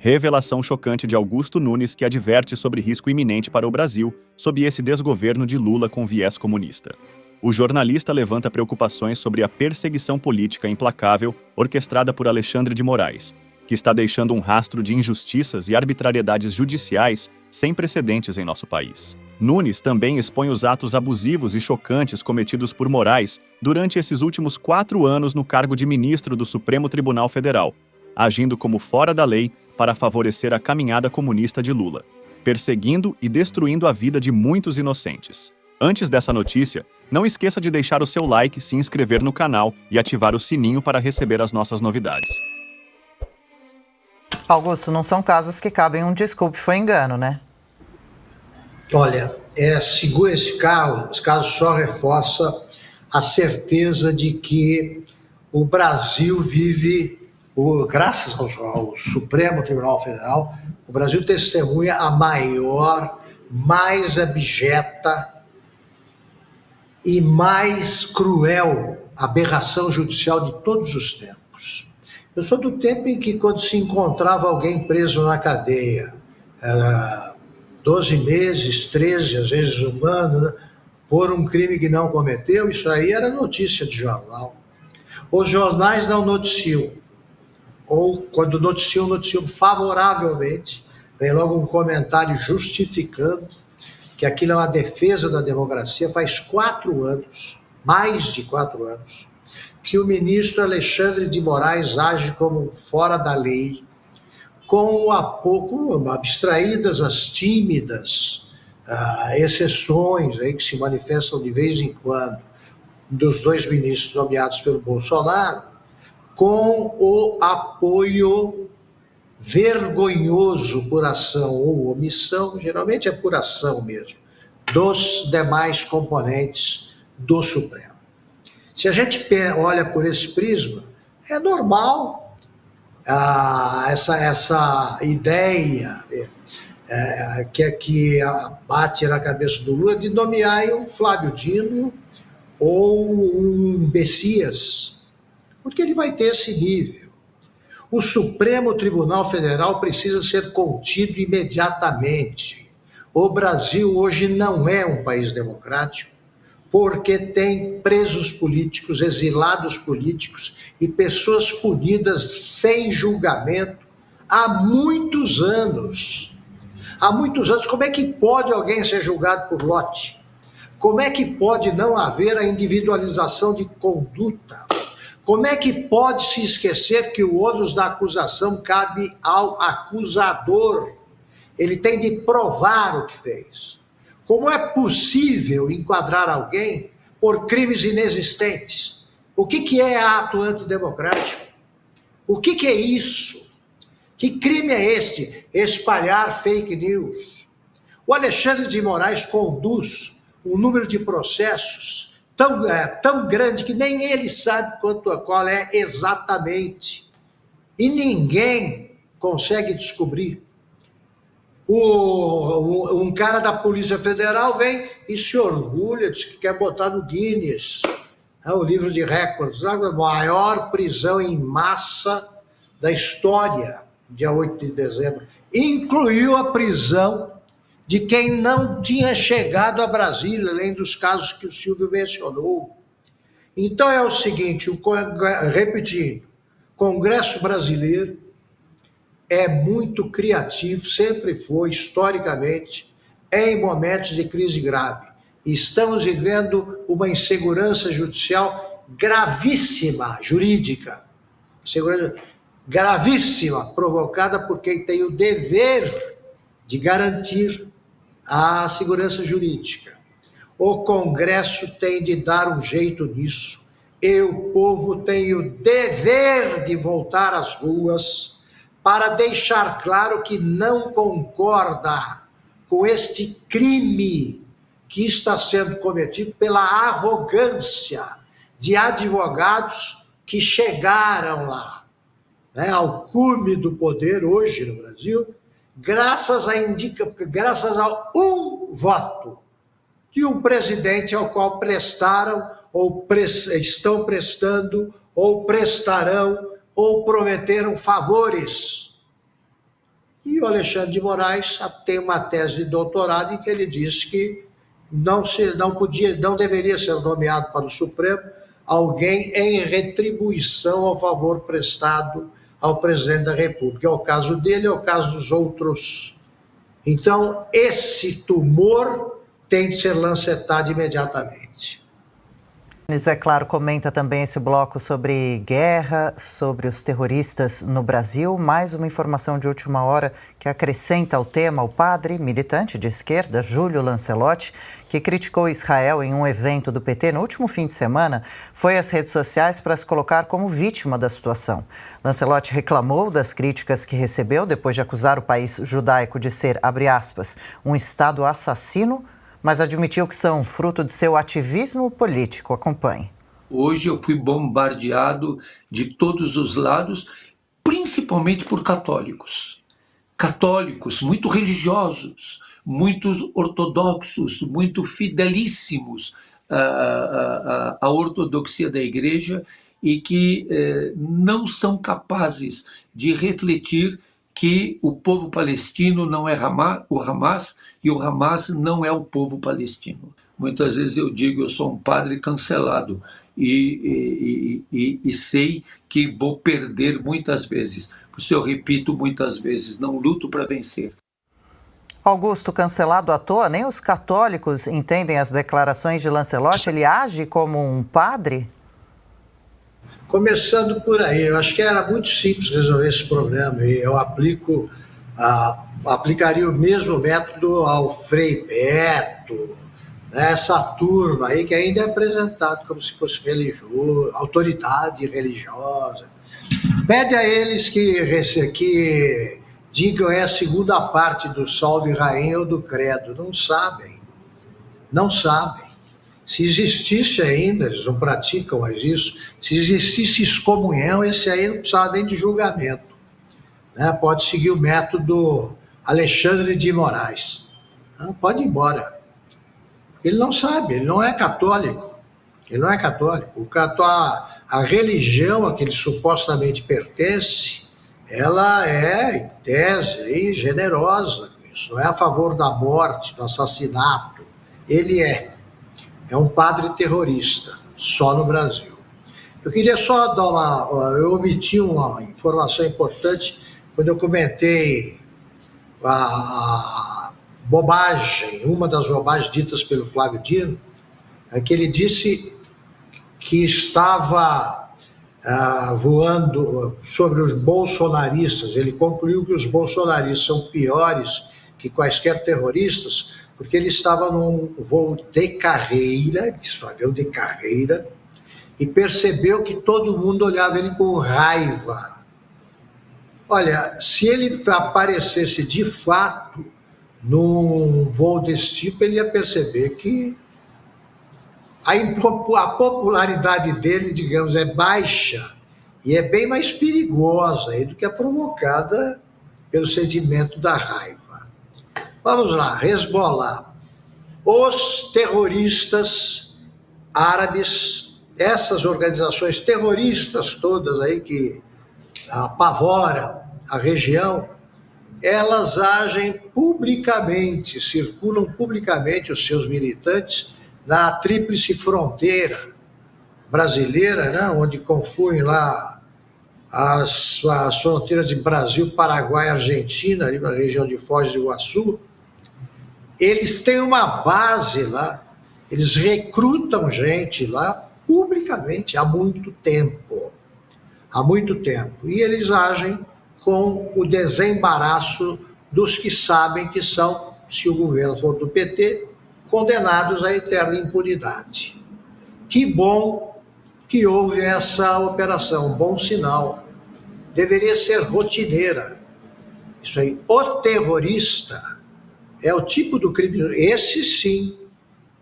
Revelação chocante de Augusto Nunes que adverte sobre risco iminente para o Brasil sob esse desgoverno de Lula com viés comunista. O jornalista levanta preocupações sobre a perseguição política implacável orquestrada por Alexandre de Moraes, que está deixando um rastro de injustiças e arbitrariedades judiciais sem precedentes em nosso país. Nunes também expõe os atos abusivos e chocantes cometidos por Moraes durante esses últimos 4 anos no cargo de ministro do Supremo Tribunal Federal, agindo como fora da lei para favorecer a caminhada comunista de Lula, perseguindo e destruindo a vida de muitos inocentes. Antes dessa notícia, não esqueça de deixar o seu like, se inscrever no canal e ativar o sininho para receber as nossas novidades. Augusto, não são casos que cabem um desculpe, foi engano, né? Olha, esse caso só reforça a certeza de que o Brasil vive, graças ao Supremo Tribunal Federal, o Brasil testemunha a maior, mais abjeta e mais cruel aberração judicial de todos os tempos. Eu sou do tempo em que, quando se encontrava alguém preso na cadeia, 12 meses, 13, às vezes um ano, né, por um crime que não cometeu, isso aí era notícia de jornal. Os jornais não noticiam, ou quando noticiam favoravelmente, vem logo um comentário justificando que aquilo é uma defesa da democracia. Faz 4 anos, mais de 4 anos, que o ministro Alexandre de Moraes age como fora da lei, com abstraídas as tímidas exceções aí que se manifestam de vez em quando dos 2 ministros nomeados pelo Bolsonaro, com o apoio vergonhoso por ação ou omissão, geralmente é por ação mesmo, dos demais componentes do Supremo. Se a gente olha por esse prisma, é normal essa ideia que bate na cabeça do Lula de nomear um Flávio Dino ou um Messias, porque ele vai ter esse nível. O Supremo Tribunal Federal precisa ser contido imediatamente. O Brasil hoje não é um país democrático, porque tem presos políticos, exilados políticos e pessoas punidas sem julgamento há muitos anos. Há muitos anos, como é que pode alguém ser julgado por lote? Como é que pode não haver a individualização de conduta? Como é que pode se esquecer que o ônus da acusação cabe ao acusador? Ele tem de provar o que fez. Como é possível enquadrar alguém por crimes inexistentes? O que é ato antidemocrático? O que é isso? Que crime é este? Espalhar fake news. O Alexandre de Moraes conduz um número de processos tão grande que nem ele sabe qual é exatamente. E ninguém consegue descobrir. Um cara da Polícia Federal vem e se orgulha, diz que quer botar no Guinness, o livro de recordes, a maior prisão em massa da história, dia 8 de dezembro. Incluiu a prisão de quem não tinha chegado a Brasília, além dos casos que o Silvio mencionou. Então é o seguinte, repetindo, o Congresso brasileiro é muito criativo, sempre foi, historicamente, em momentos de crise grave. Estamos vivendo uma insegurança judicial gravíssima, jurídica, gravíssima, provocada por quem tem o dever de garantir a segurança jurídica. O Congresso tem de dar um jeito nisso. E o povo tem o dever de voltar às ruas para deixar claro que não concorda com este crime que está sendo cometido pela arrogância de advogados que chegaram lá, né, ao cume do poder hoje no Brasil, graças a um voto de um presidente ao qual prestaram, ou estão prestando, ou prestarão, ou prometeram favores. E o Alexandre de Moraes tem uma tese de doutorado em que ele diz que não deveria ser nomeado para o Supremo alguém em retribuição ao favor prestado ao presidente da República. É o caso dele, é o caso dos outros. Então, esse tumor tem de ser lancetado imediatamente. É claro, comenta também esse bloco sobre guerra, sobre os terroristas no Brasil. Mais uma informação de última hora que acrescenta ao tema o padre militante de esquerda, Júlio Lancelotti, que criticou Israel em um evento do PT no último fim de semana, foi às redes sociais para se colocar como vítima da situação. Lancelotti reclamou das críticas que recebeu depois de acusar o país judaico de ser, abre aspas, um Estado assassino, mas admitiu que são fruto de seu ativismo político. Acompanhe. Hoje eu fui bombardeado de todos os lados, principalmente por católicos. Católicos muito religiosos, muitos ortodoxos, muito fidelíssimos à ortodoxia da igreja e que não são capazes de refletir que o povo palestino não é o Hamas e o Hamas não é o povo palestino. Muitas vezes eu digo, eu sou um padre cancelado e sei que vou perder muitas vezes. Por isso eu repito muitas vezes, não luto para vencer. Augusto, cancelado à toa, nem os católicos entendem as declarações de Lancelotti. Ele age como um padre? Começando por aí, eu acho que era muito simples resolver esse problema e eu aplicaria o mesmo método ao Frei Beto, né, essa turma aí que ainda é apresentado como se fosse religioso, autoridade religiosa. Pede a eles que digam a segunda parte do Salve Rainha ou do Credo. Não sabem. Se existisse ainda, eles não praticam mais isso, se existisse excomunhão, esse aí não precisava nem de julgamento. Né? Pode seguir o método Alexandre de Moraes. Pode ir embora. Ele não sabe, ele não é católico. A religião a que ele supostamente pertence, ela é, em tese, generosa. Isso não é a favor da morte, do assassinato. Ele é um padre terrorista, só no Brasil. Eu queria só eu omiti uma informação importante quando eu comentei a bobagem, uma das bobagens ditas pelo Flávio Dino, que ele disse que estava voando sobre os bolsonaristas. Ele concluiu que os bolsonaristas são piores que quaisquer terroristas, porque ele estava num voo de carreira, avião de carreira, e percebeu que todo mundo olhava ele com raiva. Olha, se ele aparecesse de fato num voo desse tipo, ele ia perceber que a popularidade dele, digamos, é baixa e é bem mais perigosa aí do que a provocada pelo sentimento da raiva. Vamos lá, Hezbollah. Os terroristas árabes, essas organizações terroristas todas aí que apavoram a região, elas agem publicamente, circulam publicamente os seus militantes na tríplice fronteira brasileira, né, onde confluem lá as fronteiras de Brasil, Paraguai e Argentina, ali na região de Foz do Iguaçu. Eles têm uma base lá, eles recrutam gente lá publicamente há muito tempo. E eles agem com o desembaraço dos que sabem que são, se o governo for do PT, condenados à eterna impunidade. Que bom que houve essa operação, bom sinal. Deveria ser rotineira. Isso aí, o terrorista é o tipo do crime, esse sim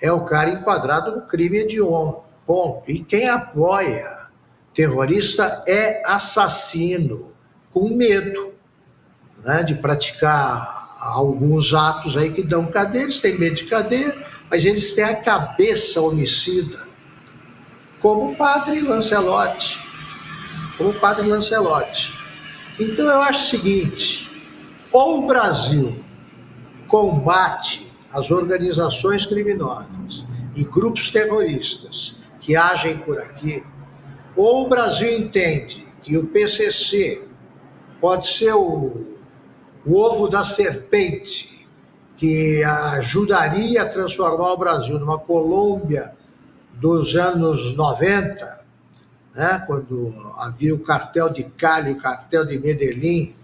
é o cara enquadrado no crime hediondo, ponto. E quem apoia terrorista é assassino, com medo, né, de praticar alguns atos aí que dão cadeia. Eles têm medo de cadeia, mas eles têm a cabeça homicida, como o padre Lancelotti. Então eu acho o seguinte, Ou o Brasil combate as organizações criminosas e grupos terroristas que agem por aqui, ou o Brasil entende que o PCC pode ser o ovo da serpente que ajudaria a transformar o Brasil numa Colômbia dos anos 90, né, quando havia o cartel de Cali e o cartel de Medellín.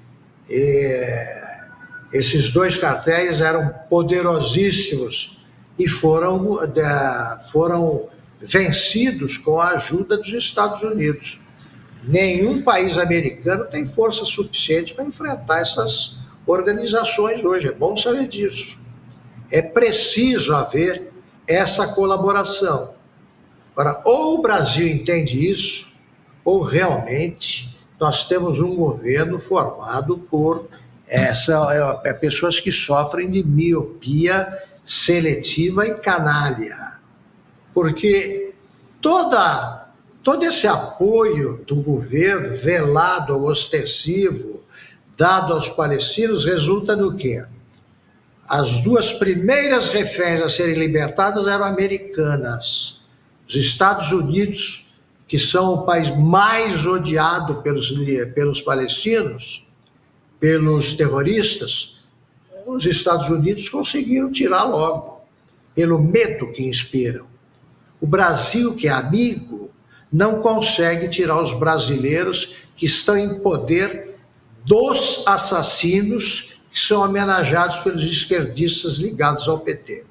Esses dois cartéis eram poderosíssimos e foram vencidos com a ajuda dos Estados Unidos. Nenhum país americano tem força suficiente para enfrentar essas organizações hoje. É bom saber disso. É preciso haver essa colaboração. Agora, ou o Brasil entende isso, ou realmente nós temos um governo formado por pessoas que sofrem de miopia seletiva e canalha. Porque todo esse apoio do governo, velado, ostensivo, dado aos palestinos, resulta no quê? As duas primeiras reféns a serem libertadas eram americanas. Os Estados Unidos, que são o país mais odiado pelos palestinos, pelos terroristas, os Estados Unidos conseguiram tirar logo, pelo medo que inspiram. O Brasil, que é amigo, não consegue tirar os brasileiros que estão em poder dos assassinos que são homenageados pelos esquerdistas ligados ao PT.